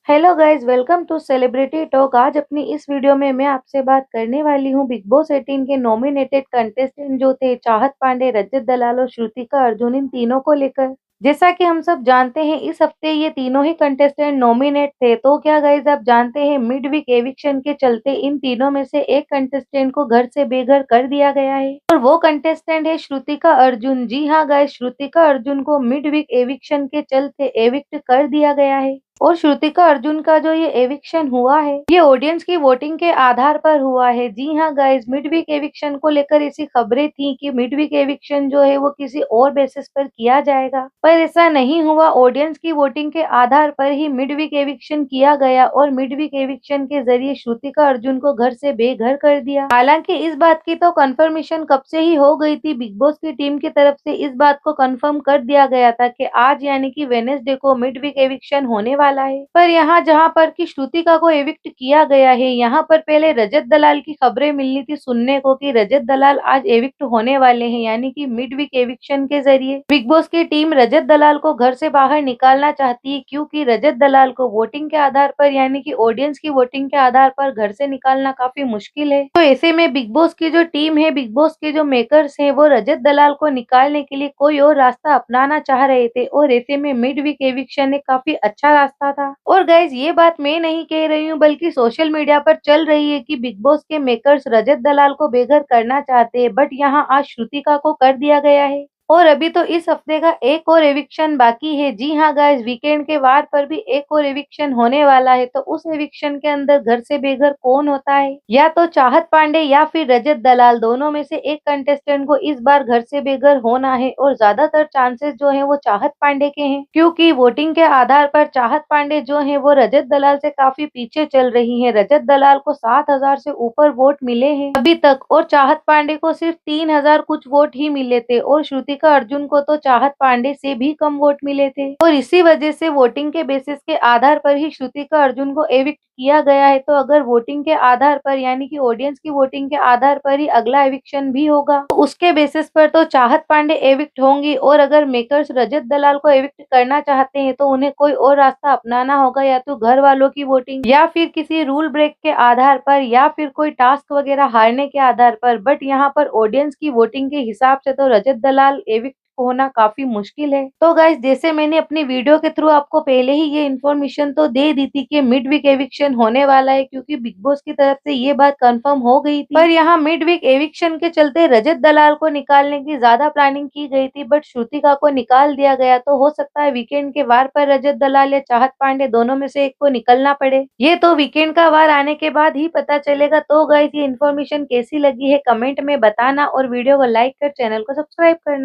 Hello guys, welcome to celebrity talk. आज अपनी इस वीडियो में मैं आपसे बात करने वाली हूँ बिग बॉस 18 के नॉमिनेटेड कंटेस्टेंट जो थे चाहत पांडे, रजत दलाल और श्रुतिका अर्जुन, इन तीनों को लेकर। जैसा कि हम सब जानते हैं इस हफ्ते ये तीनों ही कंटेस्टेंट नॉमिनेट थे। तो क्या गाइस आप जानते हैं मिड वीक एविक्शन के चलते इन तीनों में से एक कंटेस्टेंट को घर से बेघर कर दिया गया है और वो कंटेस्टेंट है श्रुतिका अर्जुन। जी हाँ गाइस, श्रुतिका अर्जुन को मिड वीक एविक्शन के चलते एविक्ट कर दिया गया है। और श्रुतिका अर्जुन का जो ये एविक्शन हुआ है ये ऑडियंस की वोटिंग के आधार पर हुआ है। जी हाँ गाइस, मिड वीक एविक्शन को लेकर ऐसी खबरें थी कि मिड वीक एविक्शन जो है वो किसी और बेसिस पर किया जाएगा, पर ऐसा नहीं हुआ। ऑडियंस की वोटिंग के आधार पर ही मिड वीक एविक्शन किया गया और मिड वीक एविक्शन के जरिए श्रुतिका अर्जुन को घर से बेघर कर दिया। हालांकि इस बात की तो कंफर्मेशन कब से ही हो गई थी, बिग बॉस की टीम की तरफ से इस बात को कंफर्म कर दिया गया था कि आज यानी कि वेडनेसडे को मिड वीक एविक्शन होने वाला है। पर यहाँ जहाँ पर कि श्रुतिका को एविक्ट किया गया है, यहाँ पर पहले रजत दलाल की खबरें मिलनी थी सुनने को कि रजत दलाल आज एविक्ट होने वाले हैं, यानी कि मिड वीक एविक्शन के जरिए बिग बॉस की टीम रजत दलाल को घर से बाहर निकालना चाहती है, क्योंकि रजत दलाल को वोटिंग के आधार पर यानी कि ऑडियंस की वोटिंग के आधार पर घर से निकालना काफी मुश्किल है। तो ऐसे में बिग बॉस की जो टीम है, बिग बॉस के जो मेकर्स हैं, वो रजत दलाल को निकालने के लिए कोई और रास्ता अपनाना चाह रहे थे और ऐसे में मिड वीक एविक्शन एक काफी अच्छा रास्ता था। और गाइज ये बात मैं नहीं कह रही हूँ बल्कि सोशल मीडिया पर चल रही है कि बिग बॉस के मेकर्स रजत दलाल को बेघर करना चाहते हैं, बट यहाँ आज श्रुतिका को कर दिया गया है। और अभी तो इस हफ्ते का एक और एविक्शन बाकी है। जी हाँ गाइस, वीकेंड के वार पर भी एक और एविक्शन होने वाला है। तो उस एविक्शन के अंदर घर से बेघर कौन होता है, या तो चाहत पांडे या फिर रजत दलाल, दोनों में से एक कंटेस्टेंट को इस बार घर से बेघर होना है। और ज्यादातर चांसेस जो है वो चाहत पांडे के हैं, क्योंकि वोटिंग के आधार पर चाहत पांडे जो है वो रजत दलाल से काफी पीछे चल रही है। रजत दलाल को 7,000 से ऊपर वोट मिले हैं अभी तक और चाहत पांडे को सिर्फ 3,000 कुछ वोट ही मिले थे और श्रुतिका अर्जुन को तो चाहत पांडे से भी कम वोट मिले थे। और इसी वजह से वोटिंग के बेसिस के आधार पर ही श्रुतिका अर्जुन को एविक्ट किया गया है। तो अगर वोटिंग के आधार पर यानी कि ऑडियंस की वोटिंग के आधार पर ही अगला एविक्शन भी होगा तो उसके बेसिस पर तो चाहत पांडे एविक्ट होंगी। और अगर मेकर्स रजत दलाल को एविक्ट करना चाहते हैं तो उन्हें कोई और रास्ता अपनाना होगा, या तो घर वालों की वोटिंग या फिर किसी रूल ब्रेक के आधार पर या फिर कोई टास्क वगैरह हारने के आधार पर। बट यहाँ पर ऑडियंस की वोटिंग के हिसाब से तो रजत दलाल एविक्ट होना काफी मुश्किल है। तो गाइस, जैसे मैंने अपनी वीडियो के थ्रू आपको पहले ही ये इन्फॉर्मेशन तो दे दी थी कि मिड वीक एविक्शन होने वाला है, क्योंकि बिग बॉस की तरफ से ये बात कंफर्म हो गई थी। पर यहाँ मिड वीक एविक्शन के चलते रजत दलाल को निकालने की ज्यादा प्लानिंग की गई थी, बट श्रुतिका को निकाल दिया गया। तो हो सकता है वीकेंड के वार पर रजत दलाल या चाहत पांडे दोनों में से एक को निकलना पड़े। ये तो वीकेंड का वार आने के बाद ही पता चलेगा। तो गाइस, ये इन्फॉर्मेशन कैसी लगी है कमेंट में बताना और वीडियो को लाइक कर चैनल को सब्सक्राइब करना।